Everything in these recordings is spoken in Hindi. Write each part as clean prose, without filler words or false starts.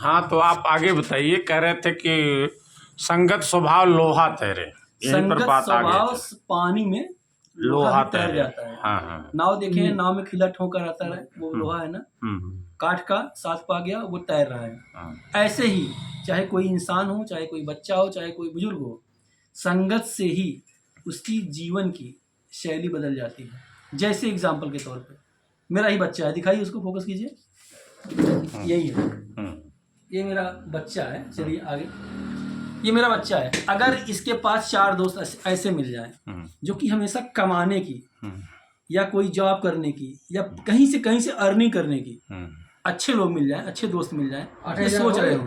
हाँ, तो आप आगे बताइए। कह रहे थे कि संगत स्वभाव लोहा तैरे, यहीं पर संगत बात आ गई स्वभाव थी। पानी में लोहा लोहा भी तैर तैरे। जाता है। हाँ हाँ। नाव देखे हैं, नाव में खिला ठोकर आता है, वो हम्म, लोहा है ना, हम्म, काठ का, साथ पा गया वो तैर रहा है। हाँ, ऐसे ही चाहे कोई इंसान हो, चाहे कोई बच्चा हो, चाहे कोई बुजुर्ग हो, संगत से ही उसकी जीवन की शैली बदल जाती है। जैसे एग्जाम्पल के तौर पे मेरा ही बच्चा है, दिखाइए उसको, फोकस कीजिए, यही है, ये मेरा बच्चा है। चलिए आगे, ये मेरा बच्चा है। अगर इसके पास 4 दोस्त ऐसे मिल जाए जो कि हमेशा कमाने की या कोई जॉब करने की या कहीं से अर्निंग करने की, अच्छे लोग मिल जाएं, अच्छे दोस्त मिल जाएं, ये सोच रहे हो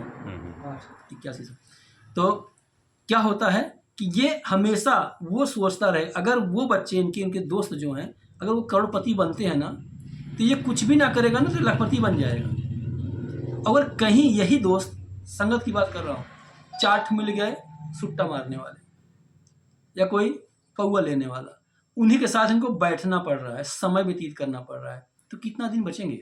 81 से, तो क्या होता है कि ये हमेशा वो सोचता रहे, अगर वो बच्चे इनके दोस्त जो हैं, अगर वो करोड़पति बनते हैं ना, तो ये कुछ भी ना करेगा ना तो लखपति बन जाएगा। अगर कहीं यही दोस्त, संगत की बात कर रहा हूँ, चाट मिल गए सुट्टा मारने वाले या कोई पौआ लेने वाला, उन्हीं के साथ इनको बैठना पड़ रहा है, समय व्यतीत करना पड़ रहा है, तो कितना दिन बचेंगे?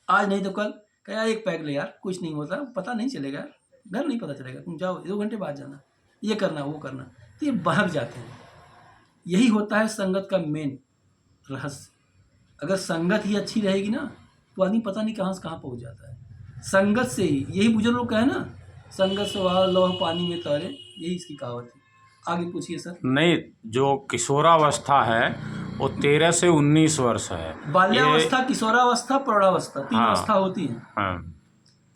आज नहीं तो कल क्या, एक पैक ले यार, कुछ नहीं होता, पता नहीं चलेगा, घर नहीं पता चलेगा, तुम जाओ 2 घंटे बाद जाना, ये करना वो करना, तो ये भाग जाते हैं। यही होता है संगत का मेन रहस्य। अगर संगत ही अच्छी रहेगी ना, तो आदमी पता नहीं कहाँ से कहाँ पहुँच जाता है। संगत से ही, यही बुजुर्ग लोग कहे ना, संगत स्वभाव लौह पानी में तैरे, यही इसकी कहावत है। आगे पूछिए सर। नहीं, जो किशोरावस्था है वो 13 से 19 वर्ष है। बाल्यावस्था, किशोरावस्था, प्रौढ़ावस्था, 3 हाँ, अवस्था होती है। हाँ।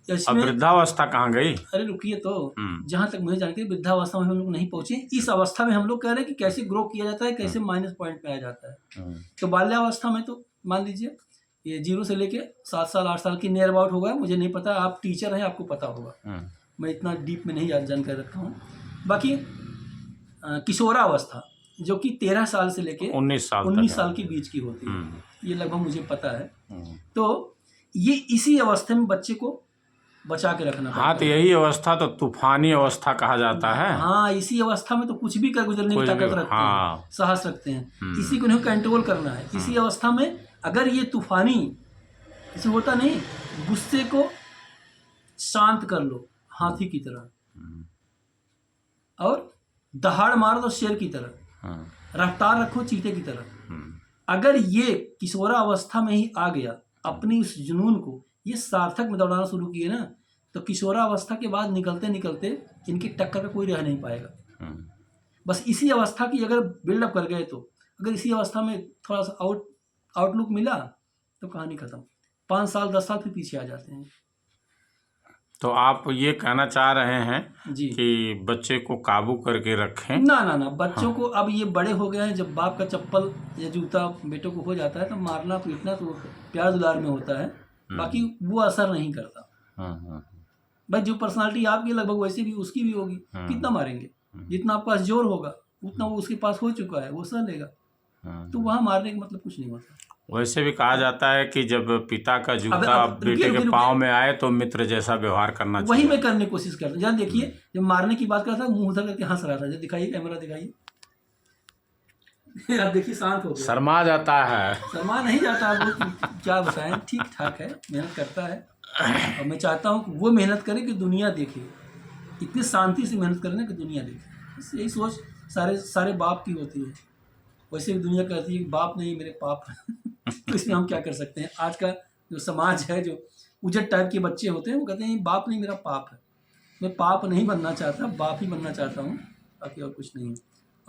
अब इसमें वृद्धावस्था कहाँ गई? अरे रुकिए, तो जहाँ तक मुझे जानकारी, वृद्धावस्था में हम लोग नहीं पहुंचे। इस अवस्था में हम लोग कह रहे हैं कि कैसे ग्रो किया जाता है, कैसे माइनस पॉइंट पे आ जाता है। तो बाल्यावस्था में तो मान लीजिए ये 0 से लेके 7 साल 8 साल की नियर अबाउट होगा, मुझे नहीं पता, आप टीचर हैं, आपको पता होगा, मैं इतना डीप में नहीं जानकारी रखा हूँ। बाकी किशोरावस्था जो कि 13 साल से लेके 19 साल के बीच की होती है, ये लगभग मुझे पता है। तो ये इसी अवस्था में बच्चे को बचा के रखना पड़ता है। हाँ, तो यही अवस्था तो तूफानी अवस्था कहा जाता है। हाँ, इसी अवस्था में तो कुछ भी कर गुजरने की ताकत रखते हैं, साहस रखते हैं, इसी को नहीं कंट्रोल करना है। इसी अवस्था में अगर ये तूफानी, इसे होता नहीं, गुस्से को शांत कर लो हाथी की तरह, और दहाड़ मार दो शेर की तरह, रफ्तार रखो चीते की तरह। अगर ये किशोरावस्था में ही आ गया, अपनी उस जुनून को ये सार्थक में दौड़ाना शुरू किए ना, तो किशोरावस्था के बाद निकलते निकलते इनकी टक्कर का कोई रह नहीं पाएगा। बस इसी अवस्था की अगर बिल्डअप कर गए, तो अगर इसी अवस्था में थोड़ा सा आउटलुक मिला तो कहानी खत्म। 5 साल 10 साल फिर पीछे आ जाते हैं। तो आप ये कहना चाह रहे हैं जी कि बच्चे को काबू करके रखें? ना ना ना, बच्चों को अब ये बड़े हो गए हैं, जब बाप का चप्पल या जूता बेटों को हो जाता है तो मारना पीटना तो प्यार दुलार में होता है, बाकी वो असर नहीं करता। भाई जो पर्सनालिटी आपकी लगभग वैसी भी उसकी भी होगी, कितना मारेंगे? जितना आपके पास जोर होगा उतना वो उसके पास हो चुका है, वो सह लेगा, तो वहाँ मारने का मतलब कुछ नहीं होता। वैसे भी कहा जाता है कि जब पिता का जूता बेटे के पाँव में आए तो मित्र जैसा व्यवहार करना चाहिए। वही मैं करने की कोशिश करता हूँ। जहाँ देखिए, जब मारने की बात कर रहा था, मुंह उधर करके हंस रहा था, जब दिखाइए, कैमरा दिखाइए, आप देखिए शांत हो गया, शर्मा जाता है। शर्मा नहीं जाता, वो क्या बताएं, ठीक ठाक है, मेहनत करता है, और मैं चाहता हूँ कि वो मेहनत करे कि दुनिया देखे, इतनी शांति से मेहनत करना कि दुनिया देखे। यही सोच सारे बाप की होती है। वैसे भी दुनिया कहती है कि बाप नहीं मेरे पाप तो इसमें हम क्या कर सकते हैं? आज का जो समाज है, जो उजट टाइप के बच्चे होते हैं, वो कहते हैं बाप नहीं मेरा पाप है। मैं पाप नहीं बनना चाहता, बाप ही बनना चाहता हूँ, बाकी और कुछ नहीं है।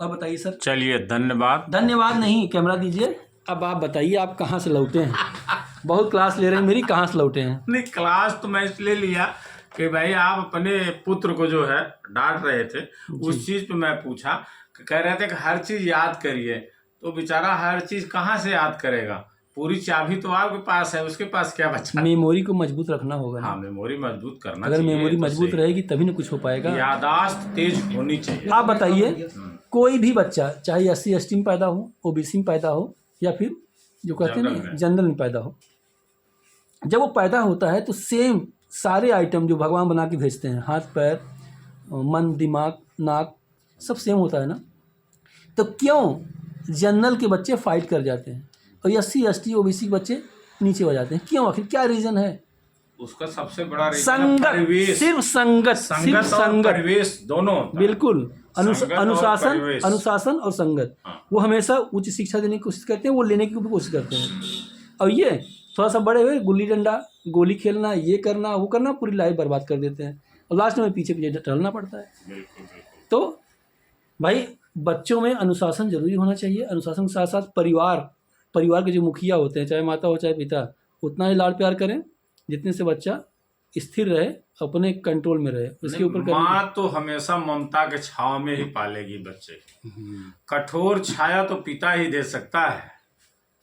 और बताइए सर। चलिए, धन्यवाद। धन्यवाद नहीं, कैमरा दीजिए। अब आप बताइए, आप कहाँ से लौटे हैं? बहुत क्लास ले रहे हैं मेरी, कहाँ से लौटे हैं? नहीं, क्लास तो मैं इसलिए लिया कि भाई आप अपने पुत्र को जो है डांट रहे थे, उस चीज़ पे मैं पूछा, कह रहे थे कि हर चीज़ याद करिए, तो बेचारा हर चीज़ कहाँ से याद करेगा? पूरी चाबी तो आपके पास है, उसके पास क्या बचा? मेमोरी को मजबूत रखना होगा। हाँ, मेमोरी मजबूत करना अगर चाहिए। मेमोरी मजबूत रहेगी तभी ना कुछ हो पाएगा। यादाश्त तेज होनी चाहिए। आप बताइए, कोई भी बच्चा चाहे SC ST में पैदा हो, OBC में पैदा हो, या फिर जो कहते हैं ना जनरल में पैदा हो, जब वो पैदा होता है तो सेम सारे आइटम जो भगवान बना के भेजते हैं, हाथ पैर मन दिमाग नाक सब सेम होता है ना, तो क्यों जनरल के बच्चे फाइट कर जाते हैं और SC ST OBC के बच्चे नीचे हो जाते हैं? क्यों? आखिर क्या रीज़न है? उसका सबसे बड़ा रीजन संगत, परिवेश, सिर्फ संगत, सिर्फ संगत और संगत, परिवेश दोनों होता है। बिल्कुल। संगत और अनुशासन, परिवेश। अनुशासन और संगत, हाँ। वो हमेशा उच्च शिक्षा देने की कोशिश करते हैं, वो लेने की भी कोशिश करते हैं। और ये थोड़ा सा बड़े हुए गुल्ली डंडा, गोली खेलना, ये करना वो करना, पूरी लाइफ बर्बाद कर देते हैं और लास्ट में पीछे पीछे टहलना पड़ता है। बिल्कुल बिल्कुल। तो भाई बच्चों में अनुशासन जरूरी होना चाहिए। अनुशासन के साथ साथ परिवार के जो मुखिया होते हैं, चाहे माता हो चाहे पिता, उतना ही लाड प्यार करें जितने से बच्चा स्थिर रहे, अपने कंट्रोल में रहे। उसके ऊपर माँ तो हमेशा ममता के छाव में ही पालेगी बच्चे की। कठोर छाया तो पिता ही दे सकता है,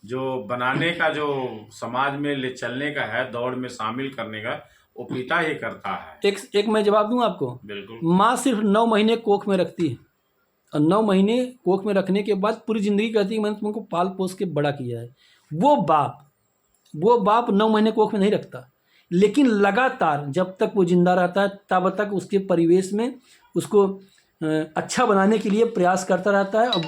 जो बनाने का, जो समाज में ले चलने का है, दौड़ में शामिल करने का, वो पिता ही करता है। एक मैं जवाब दूं आपको। बिल्कुल। माँ सिर्फ 9 महीने कोख में रखती है और 9 महीने कोख में रखने के बाद पूरी जिंदगी कहती है मैंने तुमको पाल पोस के बड़ा किया है। वो बाप 9 महीने कोख में नहीं रखता, लेकिन लगातार जब तक वो जिंदा रहता है तब तक उसके परिवेश में उसको अच्छा बनाने के लिए प्रयास करता रहता है और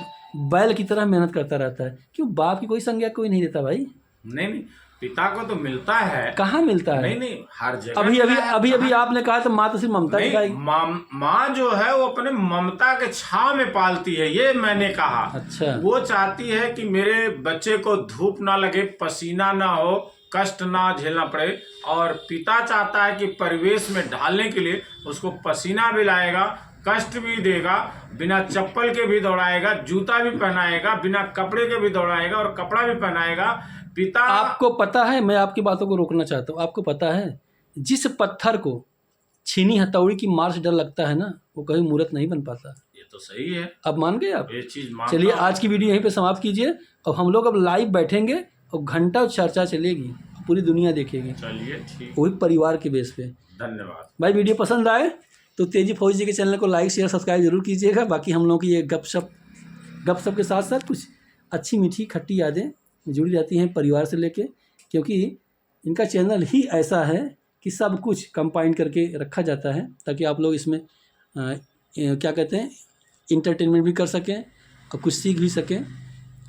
बैल की तरह मेहनत करता रहता है। क्यों? बाप की कोई संज्ञा कोई नहीं देता भाई। नहीं, पिता को तो मिलता है। कहाँ मिलता है? नहीं, हर जगह। अभी आपने कहा तो माँ तो सिर्फ ममता दिखाएगी। माँ जो है वो अपने ममता के छाव में पालती है, ये मैंने कहा। अच्छा। वो चाहती है कि मेरे बच्चे को धूप ना लगे, पसीना ना हो, कष्ट ना झेलना पड़े। और पिता चाहता है कि परिवेश में ढालने के लिए उसको पसीना भी लाएगा, कष्ट भी देगा, बिना चप्पल के भी दौड़ाएगा, जूता भी पहनाएगा, बिना कपड़े के भी दौड़ाएगा और कपड़ा भी पहनाएगा। पिता, आपको पता है, मैं आपकी बातों को रोकना चाहता हूँ, आपको पता है जिस पत्थर को छीनी हथौड़ी की मार से डर लगता है ना, वो कभी मूर्त नहीं बन पाता। ये तो सही है। अब मान गए आप? ये चीज मान। चलिए आज की वीडियो यहीं पे समाप्त कीजिए और हम लोग अब लाइव बैठेंगे और घंटा चर्चा चलेगी, पूरी दुनिया देखेगी। चलिए ठीक। वही परिवार के बेस पे। धन्यवाद भाई वीडियो पसंद आए तो तेजी फौजी के चैनल को लाइक शेयर सब्सक्राइब जरूर कीजिएगा। बाकी हम लोगों की ये गपशप के साथ साथ कुछ अच्छी मीठी खट्टी यादें जुड़ी रहती हैं परिवार से लेके, क्योंकि इनका चैनल ही ऐसा है कि सब कुछ कंबाइन करके रखा जाता है ताकि आप लोग इसमें क्या कहते हैं, इंटरटेनमेंट भी कर सकें और कुछ सीख भी सकें।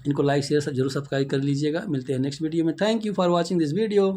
इनको लाइक शेयर जरूर सब्सक्राइब कर लीजिएगा। मिलते हैं नेक्स्ट वीडियो में। Thank you for watching this video.